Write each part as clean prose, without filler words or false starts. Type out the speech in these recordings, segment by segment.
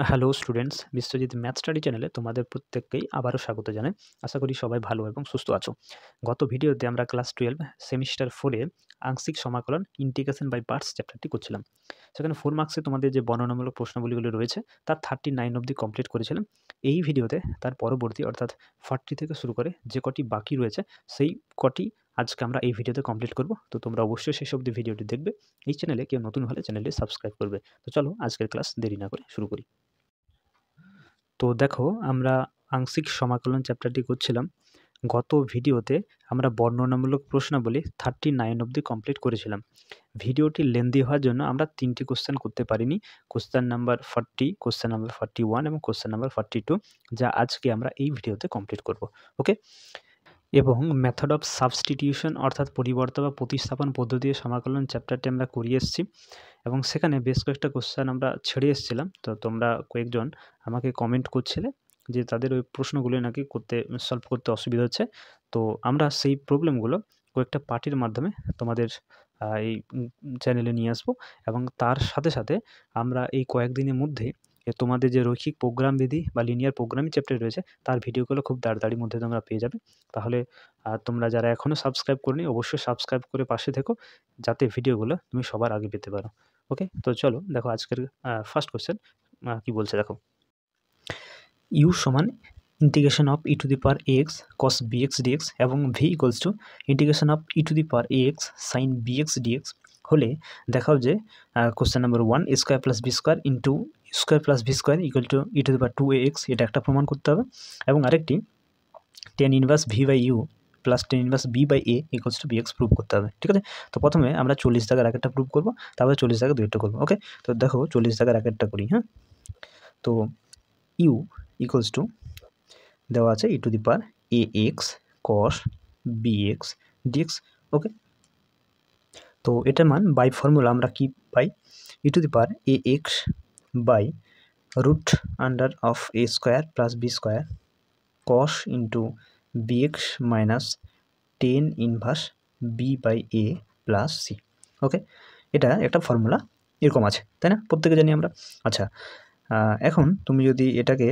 Hello students, Biswajit math study চ্যানেলে তোমাদের প্রত্যেককেই আবারও স্বাগত জানাই। আশা করি সবাই ভালো এবং সুস্থ আছো। গত ভিডিওতে আমরা ক্লাস 12 সেমিস্টার 4 এ আংশিক সমাকলন ইন্টিগ্রেশন বাই পার্টস চ্যাপ্টারটি করছিলাম। সেখানে 4 মার্কসে তোমাদের যে বর্ণনামূলক প্রশ্নাবলীগুলো রয়েছে তার 39 অবধি কমপ্লিট করেছিলাম। এই ভিডিওতে তার পরবর্তী অর্থাৎ 40 থেকে শুরু করে যে কটি বাকি রয়েছে সেই কটি আজকে আমরা এই ভিডিওতে কমপ্লিট করব। তো তোমরা অবশ্যই শেষ অবধি ভিডিওটি দেখবে। এই চ্যানেলে কেউ নতুন হলে চ্যানেলটি সাবস্ক্রাইব করবে। তো চলো আজকের ক্লাস দেরি না করে শুরু করি। তো দেখো, আমরা আংশিক সমাকলন চ্যাপ্টারটি করছিলাম। গত ভিডিওতে আমরা বর্ণনামূলক প্রশ্নাবলী 39 অবধি কমপ্লিট করেছিলাম। ভিডিওটি লেন্দি হওয়ার জন্য আমরা 3টি কোশ্চেন করতে পারিনি। কোশ্চেন নাম্বার 40, কোশ্চেন নাম্বার 41 এবং কোশ্চেন নাম্বার 42, যা আজকে আমরা এই ভিডিওতে কমপ্লিট করব। ওকে, এবং মেথড অফ সাবস্টিটিউশন অর্থাৎ পরিবর্তন বা প্রতিস্থাপন পদ্ধতি সমাকলন চ্যাপ্টারটি আমরা করিয়ে এসেছি এবং সেখানে বেশ কয়েকটা কোশ্চেন আমরা ছেড়ে এসেছিলাম। তো তোমরা কয়েকজন আমাকে কমেন্ট করছিলে যে তাদের ওই প্রশ্নগুলো নাকি সলভ করতে অসুবিধা হচ্ছে। তো আমরা সেই প্রবলেমগুলো কয়েকটা পার্টির মাধ্যমে তোমাদের এই চ্যানেলে নিয়ে আসবো এবং তার সাথে সাথে আমরা এই কয়েকদিনের মধ্যে তোমাদের যে রৈখিক প্রোগ্রাম বিধি বা লিনিয়ার প্রোগ্রামিং চ্যাপ্টার রয়েছে তার ভিডিওগুলো খুব তাড়াতাড়ির মধ্যে তোমরা পেয়ে যাবে। তাহলে তোমরা যারা এখনও সাবস্ক্রাইব করনি অবশ্যই সাবস্ক্রাইব করে পাশে থেকো, যাতে ভিডিওগুলো তুমি সবার আগে পেতে পারো। ওকে, তো চলো দেখো আজকের ফার্স্ট কোশ্চেন কী বলছে দেখো। ইউ সমান integration of e to the power x cos bx dx এবং v equals to integration of e to the power x sine bx dx হলে দেখাও যে question number 1 a square plus B square into square plus V square equal to e to the power 2ax, এটা একটা প্রমাণ করতে হবে। এবং আরেকটি tan inverse v by you plus tan inverse b by a equals to bx prove করতে হবে। ঠিক আছে, তো প্রথমে আমরা 40 দাগের একটা প্রুভ করবো, তারপরে 40 দাগের দুইটা করবো। ওকে, তো দেখো 40 দাগের একটা করি। হ্যাঁ, তো ইউ ইকুয়ালস টু দেওয়া আছে e to the power a x cos bx dx. Okay, তো এটার মান বাই ফর্মুলা আমরা কি পাই, e to the power a x by root under of a square plus B square cos into bx minus tan inverse b by a plus c. Okay, এটা একটা formula এরকম আছে, তাই না, প্রত্যেকে জানি আমরা। আচ্ছা, এখন তুমি যদি এটাকে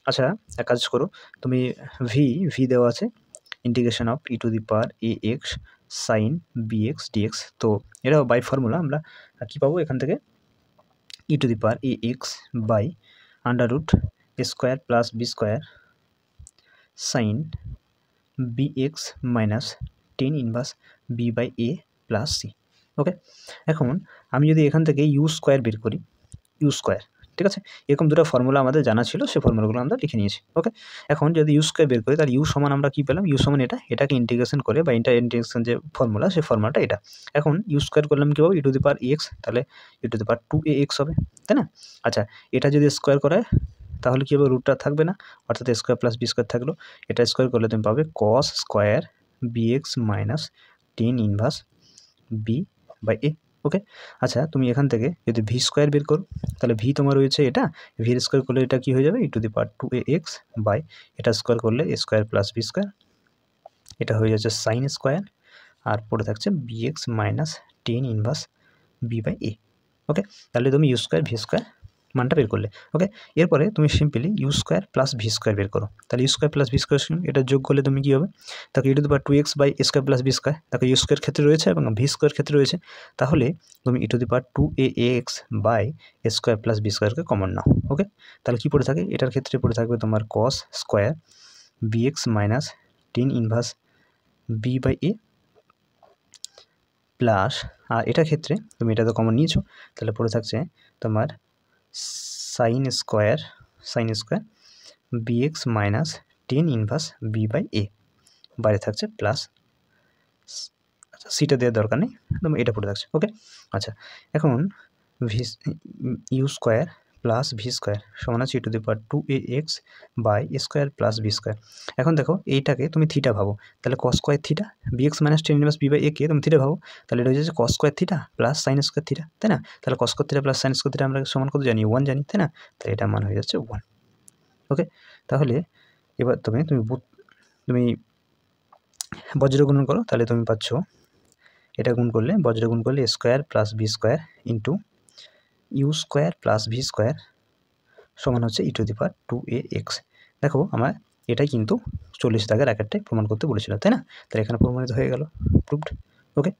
আচ্ছা এক কাজ করো, তুমি ভি দেওয়া আছে integration of e to the power a x sine bx dx. তো এটাও বাই ফর্মুলা আমরা কী পাবো এখান থেকে, e to the power a x by under root a square plus B square sine bx minus tan inverse b by a plus c. Okay, এখন আমি যদি এখান থেকে ইউ স্কোয়ার বের করি, ইউ স্কোয়ার, ঠিক আছে, এরকম দুটো ফর্মুলা আমাদের জানা ছিল, সেই ফর্মুলাগুলো আমরা লিখে নিয়েছি। ওকে, এখন যদি ইউ স্কোয়ার বের করি তাহলে ইউ সমান আমরা কী পেলাম, ইউ সমান এটাকে ইন্টিগ্রেশন করে বা ইন্টিগ্রেশন যে ফর্মুলা সেই ফর্মুলাটা এটা। এখন ইউ স্কোয়ার করলাম কী পাবো, ই টু দি পাওয়ার এক্স, তাহলে ই টু দি পাওয়ার 2ax হবে, তাই না। আচ্ছা, এটা যদি স্কোয়ার করায় তাহলে কী হবে, রুটটা থাকবে না, অর্থাৎ a square plus B square থাকলো। এটা স্কোয়ার করলে তুমি পাবে cos square bx minus tan inverse b by a. Okay, আচ্ছা তুমি এখান থেকে যদি ভি স্কোয়ার বের করো তাহলে ভি তোমার রয়েছে এটা, ভি স্কোয়ার করলে এটা কী হয়ে যাবে, e to the power 2ax by এটা স্কোয়ার করলে a square plus B square, এটা হয়ে যাচ্ছে সাইন স্কোয়ার, আর পড়ে থাকছে bx minus tan inverse b by a. Okay, তাহলে তুমি ইউ স্কোয়ার ভি স্কোয়ার মানটা বের করলে। ওকে, এরপরে তুমি simply u square plus V square বের করো, তাহলে u square plus V square এটা যোগ করলে তুমি কী হবে, তাকে e to the power 2x by a square plus B square, তাকে ইউ স্কোয়ার ক্ষেত্রে রয়েছে এবং ভি স্কোয়ার ক্ষেত্রে রয়েছে, তাহলে তুমি e to the power 2ax by a square plus b স্কোয়ারকে কমন নাও। ওকে, তাহলে কী পড়ে থাকে, এটার ক্ষেত্রে পড়ে থাকবে তোমার cos square bx minus tan inverse b by a plus, আর এটার ক্ষেত্রে তুমি এটা তো কমন নিয়েছো, তাহলে পড়ে থাকছে তোমার sine square bx minus tan inverse b by a, বাইরে থাকছে প্লাস, আচ্ছা সিটা দেওয়ার দরকার নেই, তুমি এটা পড়ে থাকছে। ওকে, আচ্ছা এখন v u square plus V square সমান আছে e to the power 2ax by a square plus B square. এখন দেখো এইটাকে তুমি থিটা ভাবো, তাহলে cos square theta bx minus tan inverse b by a কে তুমি থিটা ভাবো, তাহলে এটা হচ্ছে cos square theta plus sine square theta, তাই না। তাহলে cos square theta plus sine square theta আমরা সমান কত জানি, 1 জানি, তাই না, তাহলে এটা মান হয়ে যাচ্ছে 1। ওকে, তাহলে এবার তুমি বজ্র গুণন করো, তাহলে তুমি পাচ্ছ এটা গুণ করলে বজ্র গুণ করলে square plus B square into U square plus V square সমান হচ্ছে e⁻²ax। দেখো আমার এটাই কিন্তু 40 দাগের আগেরটাই প্রমাণ করতে বলেছিল, তাই না? তাহলে এখানে প্রমাণিত হয়ে গেল, প্রুভড। ওকে,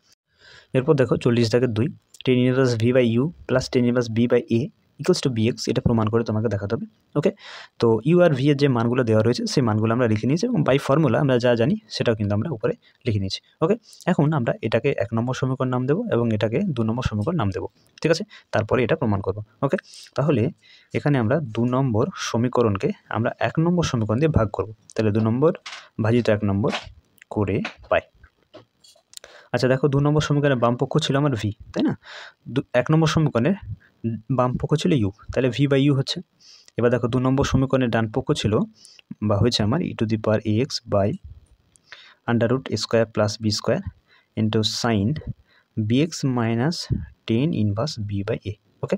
এরপর দেখো 40 দাগের 2, tan inverse v by you plus tan inverse b by a equals to bx, এটা প্রমাণ করে তোমাকে দেখাতে হবে। ওকে, তো ইউ আর ভি এর যে মানগুলো দেওয়া রয়েছে সেই মানগুলো আমরা লিখে নিয়েছি এবং বাই ফর্মুলা আমরা যা জানি সেটাও কিন্তু আমরা উপরে লিখে নিয়েছি। ওকে, এখন আমরা এটাকে 1 নম্বর সমীকরণ নাম দেবো এবং এটাকে 2 নম্বর সমীকরণ নাম দেবো, ঠিক আছে? তারপরে এটা প্রমাণ করব। ওকে, তাহলে এখানে আমরা 2 নম্বর সমীকরণকে আমরা 1 নম্বর সমীকরণ দিয়ে ভাগ করব। তাহলে 2 নম্বর ভাজিত 1 নম্বর করে পাই। আচ্ছা দেখো, 2 নম্বর সমীকরণের বাম পক্ষ ছিল আমার ভি, তাই না? 1 নম্বর সমীকরণের বাম পক্ষ ছিল ইউ, তাহলে ভি বাই ইউ হচ্ছে। এবার দেখো 2 নম্বর সমীকরণের ডান পক্ষ ছিল বা হয়েছে আমার e⁻ax by √a² plus B square into sine bx minus tan inverse b by a। Okay,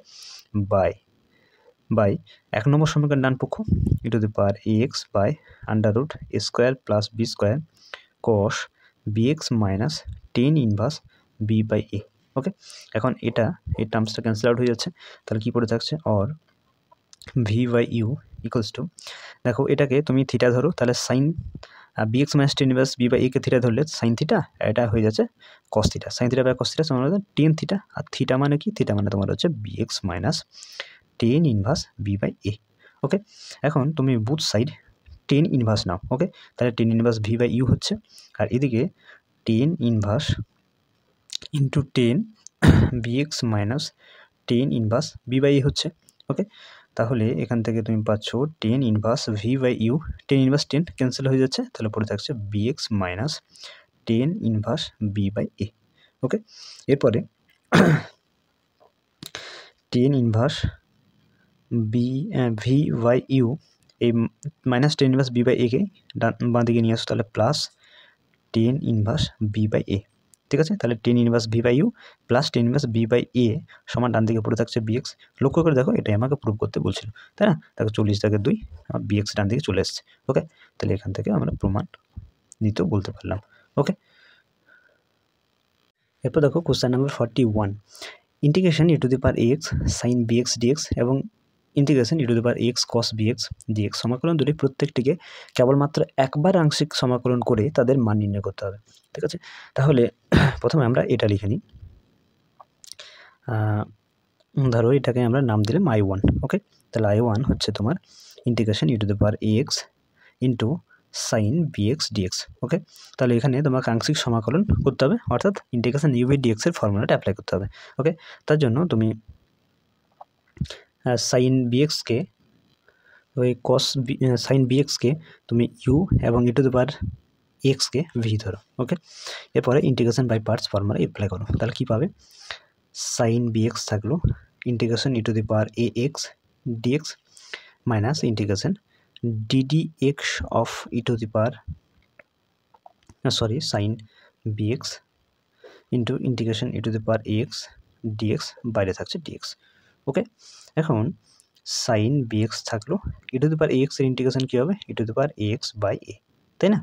by 1 number সমীকরণ ডান পক্ষ e⁻ax by √a² plus B square cos bx minus tan inverse b by a। Okay, এখন এটা এই টার্মসটা cancel out হয়ে যাচ্ছে, তাহলে কী পড়ে থাকছে? Or V by U equals to, দেখো এটাকে তুমি থিটা ধরো, তাহলে sine bx minus tan inverse b by a কে থিটা ধরলে সাইন থিটা, এটা হয়ে যাচ্ছে cos theta. Sine theta by cos theta সমান হচ্ছে tan থিটা, আর থিটা মানে কি? থিটা মানে তোমার হচ্ছে bx minus tan inverse b by a। Okay, এখন তুমি বুথ সাইড tan ইনভার্স নাও। ওকে, তাহলে tan inverse v by U হচ্ছে, আর এদিকে tan inverse into tan bx minus tan inverse b by a হচ্ছে। ওকে, তাহলে এখান থেকে তুমি পাচ্ছ tan inverse v by U, tan inverse tan cancel হয়ে যাচ্ছে, তাহলে পড়ে থাকছে bx minus tan inverse b by a। Okay, এরপরে tan inverse v by U, এই minus tan inverse b by a কে বাঁ দিকে নিয়ে আসো, তাহলে plus tan inverse b by a। ঠিক আছে, তাহলে tan inverse v by you plus tan inverse b by a সমান ডান দিকে পড়ে থাকছে bx। লক্ষ্য করে দেখো, এটাই আমাকে প্রুভ করতে বলছিল, তাই না? দেখো 40 দাগের 2 আমার bx ডান দিকে চলে এসেছে। ওকে, তাহলে এখান থেকে আমরা প্রমাণ নিতেও বলতে পারলাম। ওকে, এরপর দেখো question number 41, integration e⁻ax sine bx dx এবং integration e⁻ax cos bx dx সমাকলন দুটি প্রত্যেকটিকে কেবলমাত্র একবার আংশিক সমাকলন করে তাদের মান নির্ণয় করতে হবে। ঠিক আছে, তাহলে প্রথমে আমরা এটা লিখে নিই। ধরো এটাকে আমরা নাম দিলাম I1। ওকে, তাহলে I1 হচ্ছে তোমার integration e⁻ax into sine bx dx। Okay, তাহলে এখানে তোমাকে আংশিক সমাকলন করতে হবে, অর্থাৎ ইন্টিগ্রেশন u বাই dx এর ফর্মুলাটা অ্যাপ্লাই করতে হবে। ওকে, তার জন্য তুমি সাইন bxকে ওই কস সাইন bxকে তুমি u এবং e⁻x কে v ধরো। ওকে, এরপরে integration by parts formula apply করো, তাহলে কী পাবে? সাইন bx থাকলো integration e⁻ax dx minus integration ddx of sine bx into integration e⁻ax dx, বাইরে থাকছে dx। ওকে, এখন সাইন bx থাকলো e⁻ax এর ইন্টিগ্রেশন কী হবে? e⁻ax বাই a, তাই না?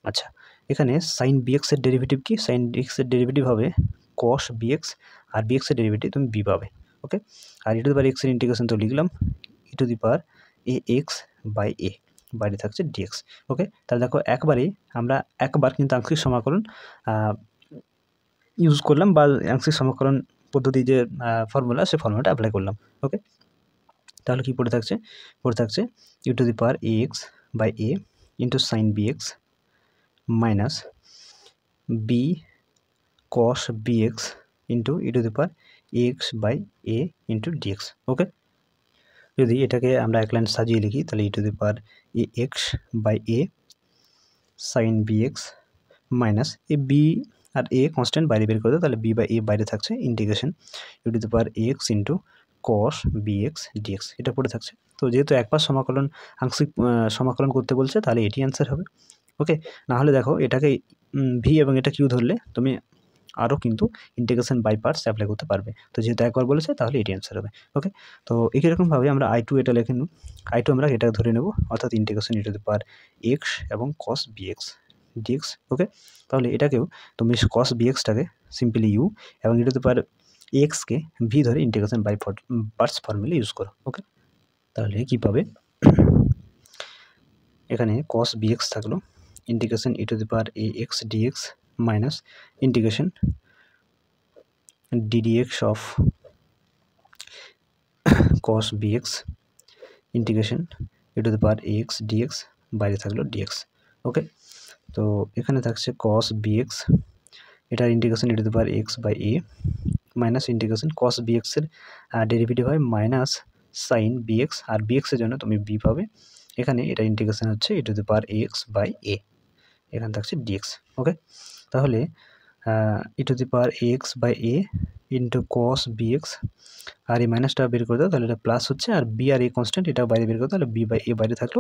আচ্ছা, এখানে সাইন bx এর ডেরিভেটিভ কি? সাইন bx এর ডেরিভেটিভ হবে cos bx, আর bx এর ডেরিভেটিভ তুমি b পাবে। ওকে, আর e⁻x এর ইন্টিগ্রেশন তো লিখলাম e⁻ax বাই a, বাইরে থাকছে dx। ওকে, তাহলে দেখো আমরা একবার কিন্তু আংশিক সমাকলন ইউজ করলাম, বা আংশিক সমাকলন পদ্ধতি যে ফর্মুলা, সেই ফর্মুলাটা অ্যাপ্লাই করলাম। ওকে, তাহলে কি পড়ে থাকছে? পড়ে থাকছে e⁻ax by a into sine bx minus b cos bx into e⁻ax by a into dx। Okay, যদি এটাকে আমরা এক লাইন সাজিয়ে লিখি, তাহলে e⁻ax by a sine bx minus এই b আর a কনস্ট্যান্ট বাইরে বের করে দেয়, তাহলে b বাই a বাইরে থাকছে, integration e⁻ax into cos bx dx, এটা পড়ে থাকছে। তো যেহেতু একবার আংশিক সমাকলন করতে বলছে, তাহলে এটি অ্যান্সার হবে। ওকে, নাহলে দেখো এটাকে ভি এবং এটা কিউ ধরলে তুমি আরও কিন্তু ইন্টিগ্রেশন বাই পার্টস অ্যাপ্লাই করতে পারবে। তো যেহেতু একবার বলেছে, তাহলে এটি অ্যান্সার হবে। ওকে, তো একই রকমভাবে আমরা I2 এটা লিখে নেব। I2 আমরা এটা ধরে নেব, অর্থাৎ ইন্টিগ্রেশন e⁻x এবং cos bx dx। ওকে, তাহলে এটাকেও তুমি cos bxটাকে সিম্পলি ইউ এবং এক্সকে ভি ধরে integration by parts formula use করো। ওকে, তাহলে কী পাবে, এখানে cos bx থাকলো integration e to the power ax dx minus integration ddx of cos bx integration e to the power ax dx, বাইরে থাকলো dx। ওকে, তো এখানে থাকছে cos bx, এটার integration e to the power x by a minus integration cos bx এর derivative হয় minus sine bx, আর bx এর জন্য তুমি b পাবে। এখানে এটা ইন্টিগ্রেশন হচ্ছে e to the power ax by a, এখানে থাকছে dx। ওকে, তাহলে e to the power ax by a into cos bx, আর এই মাইনাসটা বের করে দাও, তাহলে এটা প্লাস হচ্ছে, আর b আর a কনস্ট্যান্ট, এটা বাইরে বের করে দাও, তাহলে b বাই a বাইরে থাকলো,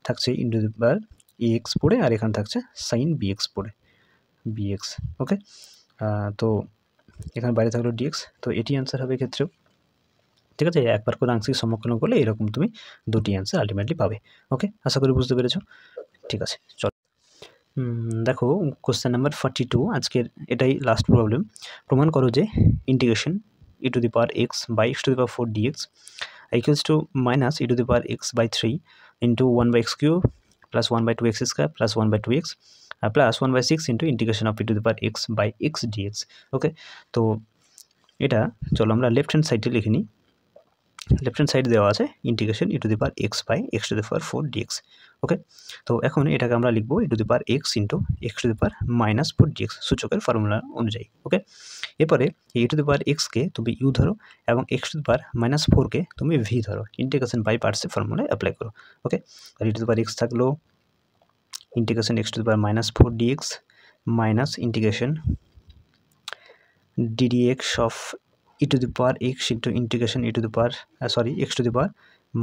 থাকছে ইন্টু দি পাওয়ার ax পড়ে, আর এখানে থাকছে সাইন bx পড়ে bx। ওকে, তো এখানে বাইরে থাকলো dx, তো এটি অ্যান্সার হবে এক্ষেত্রেও। ঠিক আছে, একবার করে আংশিক সমাকলন করলে এরকম তুমি দুটি অ্যান্সার আলটিমেটলি পাবে। ওকে, আশা করি বুঝতে পেরেছো। ঠিক আছে, চলো দেখো কোশ্চেন নাম্বার 42, আজকের এটাই লাস্ট প্রবলেম। প্রমাণ করো যে integration e to the power x by x to the power 4 dx equals to minus e to the power x by 3 into 1 by x cube plus 1 by 2x square plus 1 by 2x plus 1 by 6 into integration of e to the power x by x dx। Okay, তো এটা চলো আমরা left hand সাইডে লিখে নিই। Left hand side দেওয়া আছে integration e to the power x by x to the power 4 dx। Okay, তো এখন এটাকে আমরা লিখবো e to the power x into x to the power minus 4 dx সূচকের ফর্মুলা অনুযায়ী। ওকে, এরপরে e টু দি পাওয়ার x-কে তুমি u ধরো এবং x to the power minus 4-কে তুমি v ধরো, ইন্টিগ্রেশন বাই পার্টসের ফর্মুলায় অ্যাপ্লাই করো। ওকে, তাহলে e to the power x থাকলো integration x to the power minus 4 dx minus integration ddx of e to the power x into integration e to the power x to the power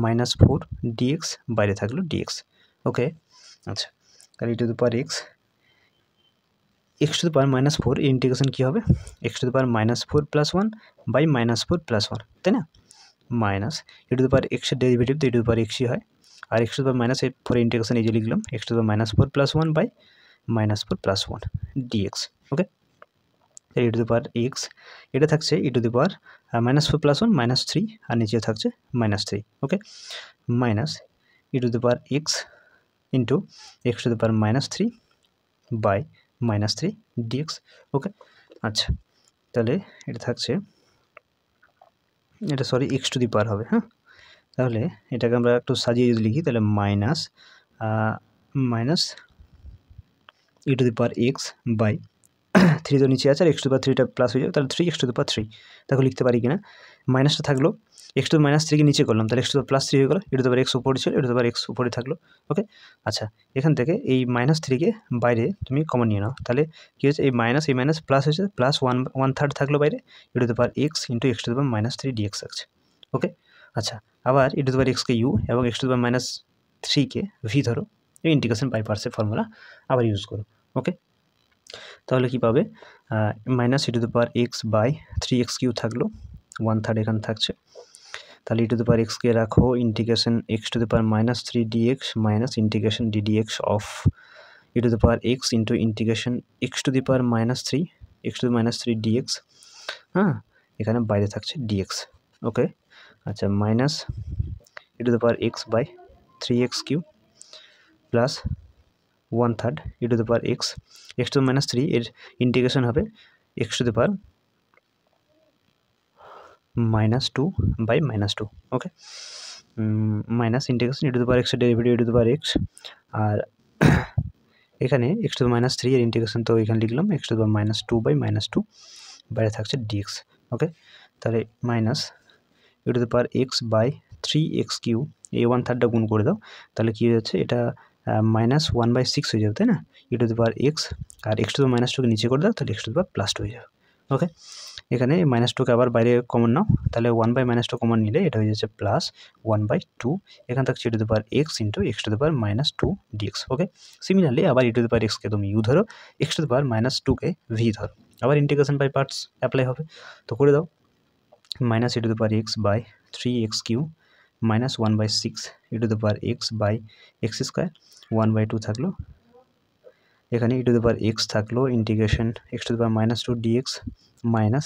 minus 4 dx, বাইরে থাকলো dx। Okay, আচ্ছা, তাহলে e to the power x to the power minus 4 integration কী হবে, x to the power minus 4 plus 1 by minus 4 plus 1, তাই না, minus e to the power x এর derivative তো e টু দি পাওয়ার xই হয়, আর x to the power minus 4 integration এই যে লিখলাম x to the power minus 4 plus 1 by minus 4 plus 1 dx। Okay, e to the power x, এটা থাকছে e to the power minus 4 plus 1 minus 3, আর নিচে থাকছে minus 3। Okay, minus e to the power x into x to the power minus 3 by minus 3 dx। Okay, আচ্ছা, তাহলে এটা থাকছে, এটা sorry x to the power হবে। হ্যাঁ, তাহলে এটাকে আমরা একটু সাজিয়ে যদি লিখি, তাহলে minus e to the power x by 3 তো নিচে আছে, আর x টু দি পাওয়ার 3টা প্লাস হয়ে যাবে, তাহলে 3x টু দি পাওয়ার 3, দেখো লিখতে পারি কিনা, মাইনাসটা থাকলো, x টু দি মাইনাস 3কে নিচে করলাম, তাহলে x টু দি প্লাস 3 হয়ে গেলো, e to the power x উপরে ছিল, e to the power x উপরে থাকলো। ওকে, আচ্ছা, এখান থেকে এই মাইনাস 3কে বাইরে তুমি কমন নিয়ে নাও, তাহলে কী হচ্ছে, এই মাইনাস প্লাস হয়েছে, প্লাস 1/3 থাকলো বাইরে, e to the power x into x to the power minus 3 dx আছে। ওকে, আচ্ছা, আবার e টু দি পাওয়ার x-কে u এবং x to the power minus 3-কে v ধরো, এই ইন্টিগ্রেশন বাই পার্টসের ফর্মুলা আবার ইউজ করো। ওকে, তাহলে কী পাবে, minus e to the power x by 3x cube থাকলো, 1/3 এখানে থাকছে, তাহলে e টু দি পাওয়ার x-কে রাখো integration x to the power minus 3 dx minus integration ddx of e to the power x into integration x to the power minus 3 x to the minus 3 dx। হ্যাঁ, এখানে বাইরে থাকছে dx। Okay, আচ্ছা, minus e to the power x by 3x cube plus 1/3 e to the power x to minus 3 এর integration হবে x to the power minus 2 by minus 2। Okay, minus integration e to the power x এর derivative e to the power x, আর এখানে x to the minus 3 এর integration তো এখানে লিখলাম x to the power minus 2 by minus 2, বাইরে থাকছে dx। Okay, তাহলে minus e to the power x by 3x cube, এই 1/3টা গুণ করে দাও, তাহলে কী হয়ে যাচ্ছে, এটা মাইনাস 1/6 হয়ে যাবে, তাই না, e to the power x, আর x টু দি মাইনাস 2-কে নিচে করে দাও, তাহলে x to the power plus 2 হয়ে যাবে। ওকে, এখানে মাইনাস 2-কে আবার বাইরে কমন নাও, তাহলে 1/-2 কমন নিলে এটা হয়ে যাচ্ছে প্লাস 1/2, এখানে থাকছে e to the power x into x to the power minus 2 dx। Okay, similarly আবার e টু দি পাওয়ার x-কে তুমি u ধরো, x to the power minus 2-কে v ধরো, আবার ইন্টিগ্রেশন বাই পার্টস অ্যাপ্লাই হবে, তো করে দাও, minus e to the power x by 3x cube minus 1/6 e to the power x by x square 1/2 থাকলো, এখানে e to the power x থাকলো integration x to the power minus 2 dx minus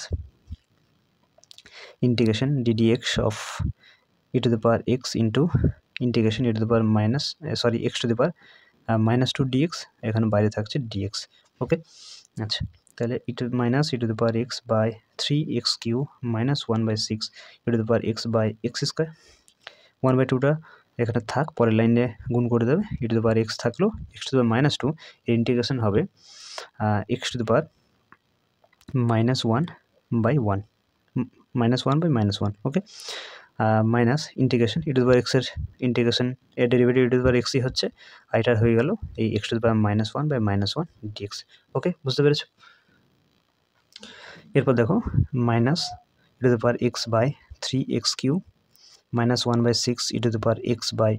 integration ddx of e to the power x into integration e to the power x to the power -2 dx, এখানে বাইরে থাকছে dx। Okay, আচ্ছা, তাহলে e to the power x by 3x cube minus 1/6 e to the power x by x square. 1/2টা এখানে থাক, পরের লাইনে গুণ করে দেবে, e to the power x থাকলো, x টু দ্য পাওয়ার -2 এর ইন্টিগ্রেশন হবে x to the power -1/1 -1/-1। Okay, minus integration e to the power x এর ইন্টিগ্রেশন এর derivative e to the power x-ই হচ্ছে, আর এটা হয়ে গেল এই x to the power -1/-1 dx। Okay, বুঝতে পেরেছো? এরপর দেখো minus e to the power x by 3x cube minus 1/6 e to the power x by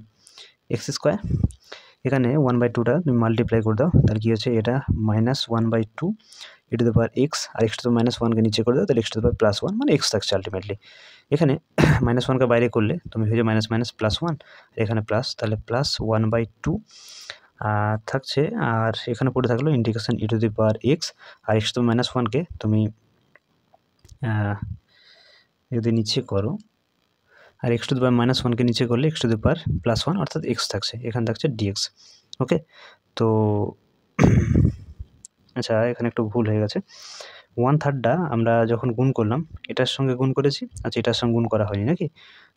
x square. এখানে 1/2টা তুমি মাল্টিপ্লাই করে দাও, তাহলে কী হচ্ছে, এটা -1/2 e to the power x, আর x টু দ্য -1কে নিচে করে দাও, তাহলে x টু দ্য পাওয়ার +1 মানে x থাকছে আলটিমেটলি। এখানে -1কে বাইরে করলে তুমি হয়ে যায় -+1, আর এখানে প্লাস, তাহলে +1/2 থাকছে, আর এখানে পড়ে থাকলো integration e to the power x, আর x টু দ্য -1কে তুমি যদি নিচে করো, আর x টু দ্য পাওয়ার -1কে নিচে করলে x টু দ্য পাওয়ার +1 অর্থাৎ x থাকছে, এখানে থাকছে dx। ওকে, তো আচ্ছা, এখানে একটু ভুল হয়ে গেছে, 1/3টা আমরা যখন গুণ করলাম এটার সঙ্গে গুণ করেছি, আচ্ছা এটার সঙ্গে গুণ করা হয়নি নাকি,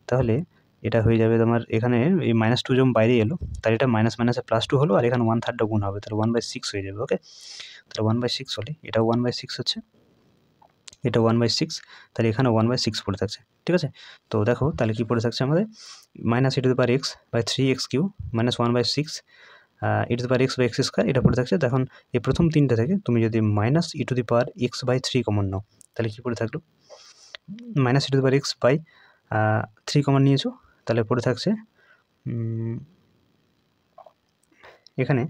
তাহলে এটা হয়ে যাবে তোমার এখানে এই -2 যখন বাইরে এলো, তাহলে এটা মাইনাস মাইনাসে +2 হলো, আর এখানে 1/3টা গুণ হবে, তাহলে 1/6 হয়ে যাবে। ওকে, তাহলে 1/6 হলে এটা 1/6 হচ্ছে, এটা 1/6, তাহলে এখানে 1/6 পড়ে থাকছে। ঠিক আছে, তো দেখো তাহলে কি পড়ে থাকছে আমাদের -e to the power x by 3x cube minus 1/6 e to the power x by x square, এটা পড়ে থাকছে। তখন এই প্রথম তিনটা থেকে তুমি যদি -e to the power x by 3 common নাও, তাহলে কী পড়ে থাকলো, -e to the power x by 3 common নিয়েছো, তাহলে পড়ে থাকছে এখানে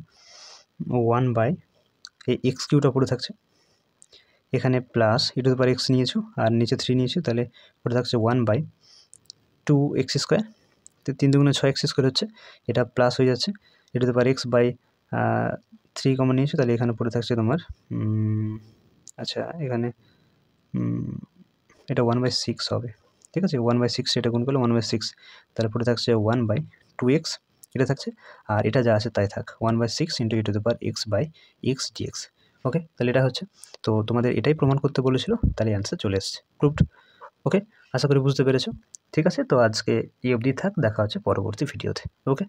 1 বাই এই x কিউটা পড়ে থাকছে, এখানে plus e to the power x নিয়েছো, আর নিচে 3 নিয়েছো, তাহলে পড়ে থাকছে 1/2x স্কোয়ার, তো 3 দুগুণে 6x স্কোয়ার হচ্ছে, এটা প্লাস হয়ে যাচ্ছে, e to the power x by 3 common নিয়েছো, তাহলে এখানে পড়ে থাকছে তোমার আচ্ছা এখানে এটা 1/6 হবে। ঠিক আছে, 1/6 এটা গুণ করলে 1/6, তাহলে পড়ে থাকছে 1/2x, এটা থাকছে, আর এটা যা আছে তাই থাক, 1/6 into e to the power x by x dx। Okay, তাহলে এটা হচ্ছে, তো তোমাদের এটাই প্রমাণ করতে বলেছিল, তাহলে অ্যান্সার চলে এসছে, প্রুভড। ওকে, আশা করি বুঝতে পেরেছো। ঠিক আছে, তো আজকে এই অবধি থাক, দেখা হচ্ছে পরবর্তী ভিডিওতে। ওকে।